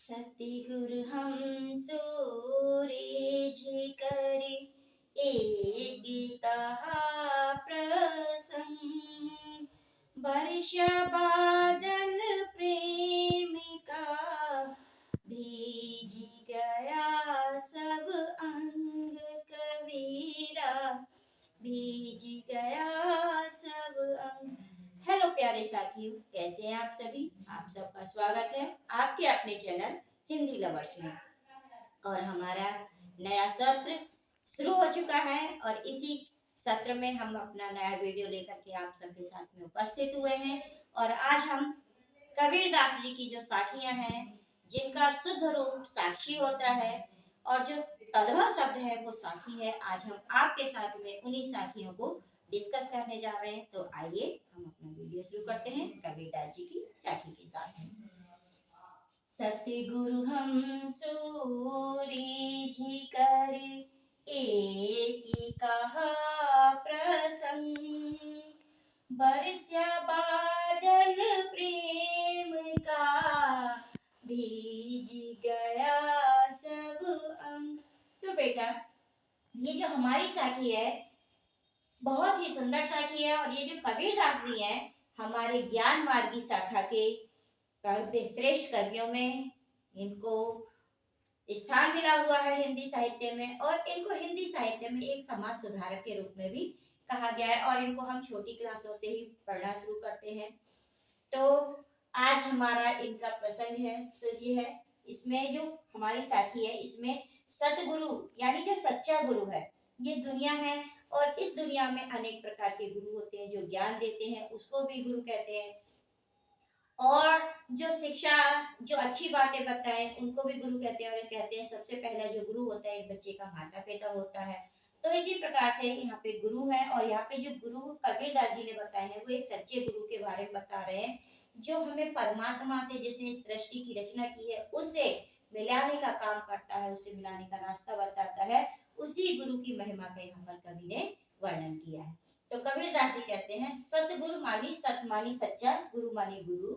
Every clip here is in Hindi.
सतगुरु हम सूरी जी करे एक कहा प्रसंग वर्षा बादल प्रेम का भीज गया सब अंग कबीरा भीज गया सब अंग। हेलो प्यारे साथियों, कैसे हैं आप सभी। आप सबका स्वागत है आपके अपने चैनल हिंदी लवर्स में। और हमारा नया सत्र शुरू हो चुका है और इसी सत्र में हम अपना नया वीडियो लेकर के आप सबके साथ में उपस्थित हुए हैं। और आज हम कबीरदास जी की जो साखियां हैं, जिनका शुद्ध रूप साक्षी होता है और जो तदह शब्द है वो साखी है, आज हम आपके साथ में उन्हीं साखियों को डिस्कस करने जा रहे हैं। तो आइए हम अपना वीडियो शुरू करते हैं कबीरदास जी की साखी के साथ में। सतगुरु हम सूरी जी कर एक कहा प्रसंग बरसा बादल प्रेम का भीज गया सब अंग। तो बेटा, ये जो हमारी साखी है बहुत ही सुंदर साखी है और ये जो कबीरदास जी हैं हमारे ज्ञान मार्गी शाखा के श्रेष्ठ कवियों में इनको स्थान मिला हुआ है हिंदी साहित्य में। और इनको हिंदी साहित्य में एक समाज सुधारक के रूप में भी कहा गया है और इनको हम छोटी क्लासों से ही पढ़ना शुरू करते हैं। तो आज हमारा इनका प्रसंग है, तो ये है, इसमें जो हमारी साखी है इसमें सतगुरु यानी जो सच्चा गुरु है, ये दुनिया है और इस दुनिया में अनेक प्रकार के गुरु होते हैं जो ज्ञान देते हैं, उसको भी गुरु कहते हैं। और जो शिक्षा, जो अच्छी बातें बताएं, उनको भी गुरु कहते हैं। और कहते हैं सबसे पहला जो गुरु होता है एक बच्चे का माता पिता होता है। तो इसी प्रकार से यहाँ पे गुरु है और यहाँ पे जो गुरु कबीरदास जी ने बताए हैं वो एक सच्चे गुरु के बारे में बता रहे हैं, जो हमें परमात्मा से, जिसने इस सृष्टि की रचना की है, उससे मिलाने का काम करता है, उससे मिलाने का रास्ता बताता है। उसी गुरु की महिमा का यहाँ पर कवि ने वर्णन किया है। तो कबीरदास जी कहते हैं, सतगुरु मानी सत मानी सच्चा, गुरु मानी गुरु,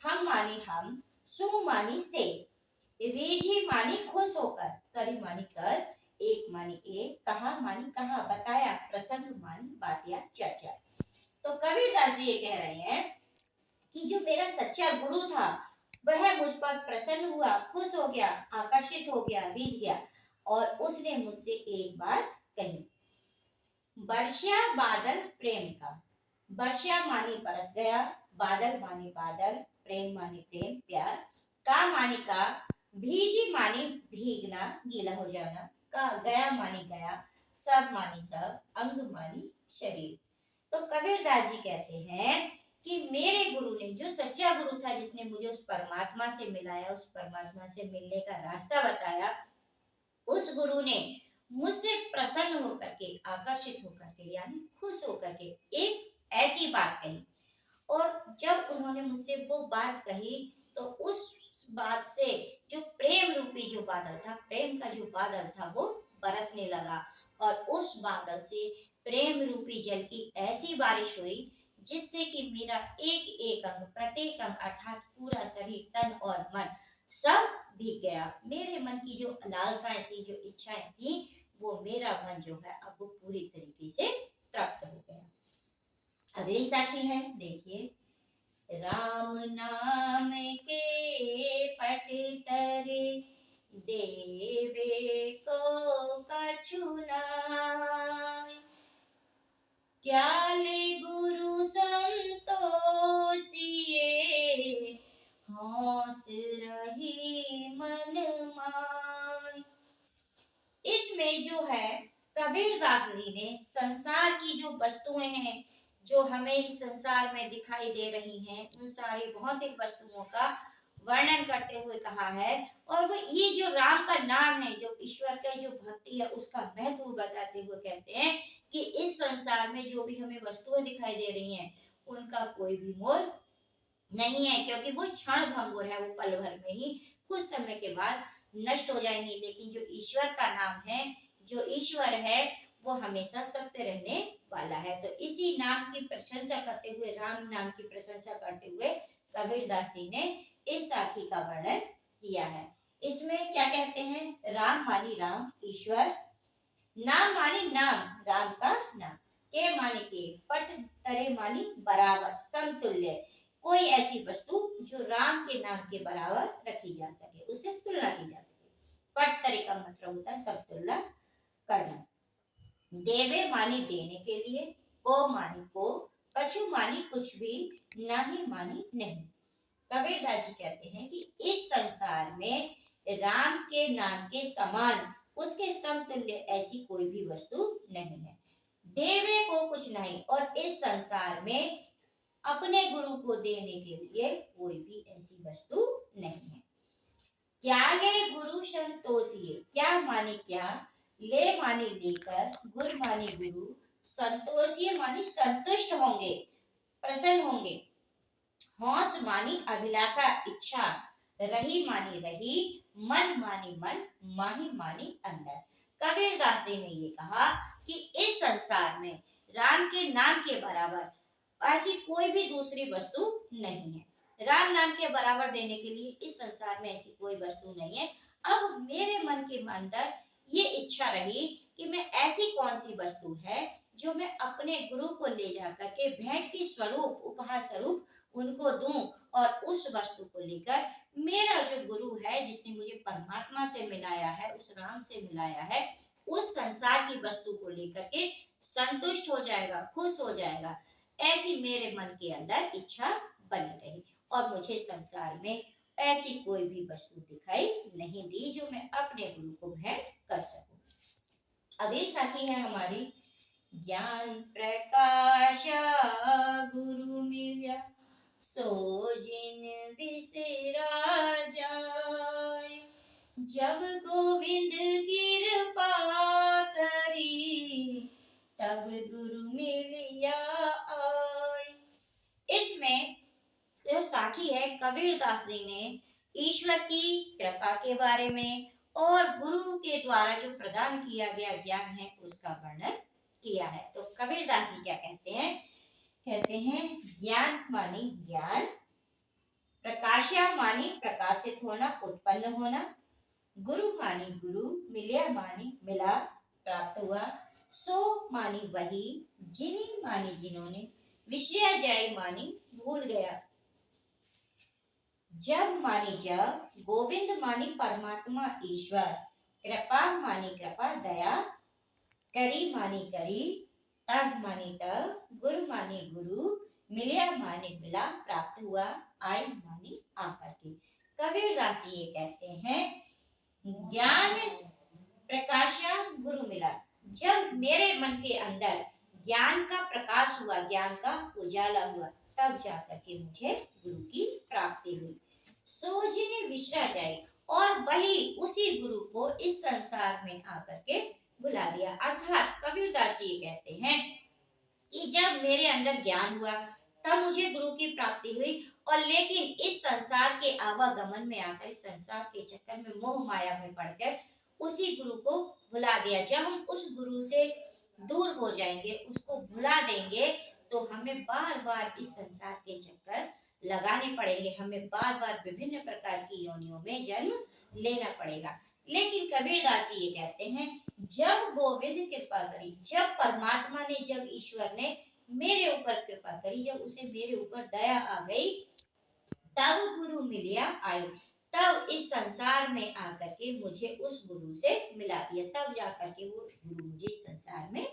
हम मानी हम, सु मानी से, रीझी मानी खुश होकर, करी मानी कर, एक मानी एक, कहा मानी कहा, बताया, प्रसंग मानी बात या चर्चा। तो कबीरदास जी ये कह रहे हैं कि जो मेरा सच्चा गुरु था वह मुझ पर प्रसन्न हुआ, खुश हो गया, आकर्षित हो गया, रीझ गया और उसने मुझसे एक बात कही। वर्षा बादल प्रेम का, वर्षा मानी बरस गया, बादल मानी बादल, प्रेम मानी प्रेम प्यार, का मानी का, भीजी मानी भीगना गीला हो जाना, का गया मानी गया, सब मानी सब, अंग मानी शरीर। तो कबीरदास जी कहते हैं कि मेरे गुरु ने, जो सच्चा गुरु था जिसने मुझे उस परमात्मा से मिलाया, उस परमात्मा से मिलने का रास्ता बताया, उस गुरु ने मुझसे प्रसन्न होकर के, आकर्षित होकर के यानी खुश होकर के एक ऐसी बात कही। और जब उन्होंने मुझसे वो बात कही तो उस बात से जो प्रेम रूपी जो बादल था, प्रेम का जो बादल था वो बरसने लगा और उस बादल से प्रेम रूपी जल की ऐसी बारिश हुई जिससे कि मेरा एक एक अंग, प्रत्येक अंग अर्थात पूरा शरीर, तन और मन सब भीग गया। मेरे मन की जो लालसाएं थी, जो इच्छाएं थी, वो मेरा मन जो है अब वो पूरी तरीके से तृप्त हो गया। अगली साखी है, देखिए। राम नाम के पट तरे देवे को कछु नाय, क्या ले गुरु संतोषिए, हौस रही मन माय। इसमें जो है कबीरदास जी ने संसार की जो वस्तुएं हैं जो हमें इस संसार में दिखाई दे रही हैं, उन सारी भौतिक वस्तुओं का वर्णन करते हुए कहा है। और वो ये जो राम का नाम है, जो ईश्वर का जो भक्ति है, उसका महत्व बताते हुए कहते हैं कि इस संसार में जो भी हमें वस्तुएं दिखाई दे रही हैं उनका कोई भी मोल नहीं है, क्योंकि वो क्षण भंगुर है, वो पल भर में ही कुछ समय के बाद नष्ट हो जाएंगी। लेकिन जो ईश्वर का नाम है, जो ईश्वर है, वो हमेशा सत्य रहने वाला है। तो इसी नाम की प्रशंसा करते हुए, राम नाम की प्रशंसा करते हुए कबीरदास जी ने इस साखी का वर्णन किया है। इसमें क्या कहते हैं, राम मानी राम ईश्वर, नाम मानी नाम राम का नाम, के मानी के, पट तरे मानी बराबर समतुल्य, कोई ऐसी वस्तु जो राम के नाम के बराबर रखी जा सके, उससे तुलना की जा सके। पट तरे का मतलब होता है समतुल्य करना। देवे मानी देने के लिए, को मानी को, कछु मानी कुछ भी, नहीं मानी नहीं। कबीरदास जी कहते हैं कि इस संसार में राम के नाम के समान, उसके समतुल्य ऐसी कोई भी वस्तु नहीं है। देवे को कुछ नहीं, और इस संसार में अपने गुरु को देने के लिए कोई भी ऐसी वस्तु नहीं है। क्या ले गुरु संतोषिए, क्या माने क्या, ले माने लेकर, गुर माने गुरु, संतोषिए माने संतुष्ट होंगे, प्रसन्न होंगे, होश मानी अभिलाषा इच्छा, रही मानी रही, मन मानी मन, माही मानी अंदर। कबीरदास जी ने ये कहा कि इस संसार में राम के नाम के बराबर ऐसी कोई भी दूसरी वस्तु नहीं है। राम नाम के बराबर देने के लिए इस संसार में ऐसी कोई वस्तु नहीं है। अब मेरे मन के अंदर ये इच्छा रही कि मैं ऐसी कौन सी वस्तु है जो मैं अपने गुरु को ले जाकर के भेंट की स्वरूप, उपहार स्वरूप उनको दूं, और उस वस्तु को लेकर मेरा जो गुरु है, जिसने मुझे परमात्मा से मिलाया है, उस राम से मिलाया है, उस संसार की वस्तु को लेकर के संतुष्ट हो जाएगा, खुश हो जाएगा। ऐसी मेरे मन के अंदर इच्छा बनी रही, और मुझे संसार में ऐसी कोई भी वस्तु दिखाई नहीं दी जो मैं अपने गुरु को भेंट कर सकूं। अगली साखी है हमारी, ज्ञान प्रकाश गुरु मिल्या, सो जिन बिसरा जाए, जब गोविंद कृपा करी, तब गुरु मिलिया आए। इसमें जो साखी है, कबीरदास जी ने ईश्वर की कृपा के बारे में और गुरु के द्वारा जो प्रदान किया गया ज्ञान है उसका वर्णन किया है। तो कबीरदास जी क्या कहते हैं, कहते हैं ज्ञान मानी ज्ञान, प्रकाशा मानी प्रकाशित होना, उत्पन्न होना, गुरु मानी गुरु, मिलिया मानी मिला, प्राप्त हुआ, सो मानी वही, जिन्हीं मानी जिन्होंने, विषय जाय मानी भूल गया, जब मानी जब, गोविंद मानी परमात्मा ईश्वर, कृपा मानी कृपा दया, करी मानी करी, तब मानी तब, गुरु मानी गुरु, मिलिया मानी मिला, प्राप्त हुआ, आई मानी आकर के। कबीरदास जी ये कहते हैं ज्ञान प्रकाशा गुरु मिला, जब मेरे मन के अंदर ज्ञान का प्रकाश हुआ, ज्ञान का उजाला हुआ, तब जाकर के मुझे गुरु की प्राप्ति हुई। सो जिन्हें विसरा जाए, और वही उसी गुरु को इस संसार में आकर के बुला दिया। अर्थात कबीरदास जी कहते हैं कि जब मेरे अंदर ज्ञान हुआ तब मुझे गुरु की प्राप्ति हुई, और लेकिन इस संसार के आवागमन में आकर, इस संसार के चक्कर में, मोह माया में पड़कर उसी गुरु को भुला दिया। जब हम उस गुरु से दूर हो जाएंगे, उसको भुला देंगे, तो हमें बार बार इस संसार के चक्कर लगाने पड़ेंगे, हमें बार बार विभिन्न प्रकार की योनियों में जन्म लेना पड़ेगा। लेकिन कबीरदास जी ये कहते हैं जब गोविंद कृपा करी, जब परमात्मा ने, जब ईश्वर ने मेरे ऊपर कृपा करी, जब उसे मेरे ऊपर दया आ गई, तब गुरु मिलिया आई, तब इस संसार में आकर के मुझे उस गुरु से मिला दिया, तब जाकर के वो गुरु मुझे इस संसार में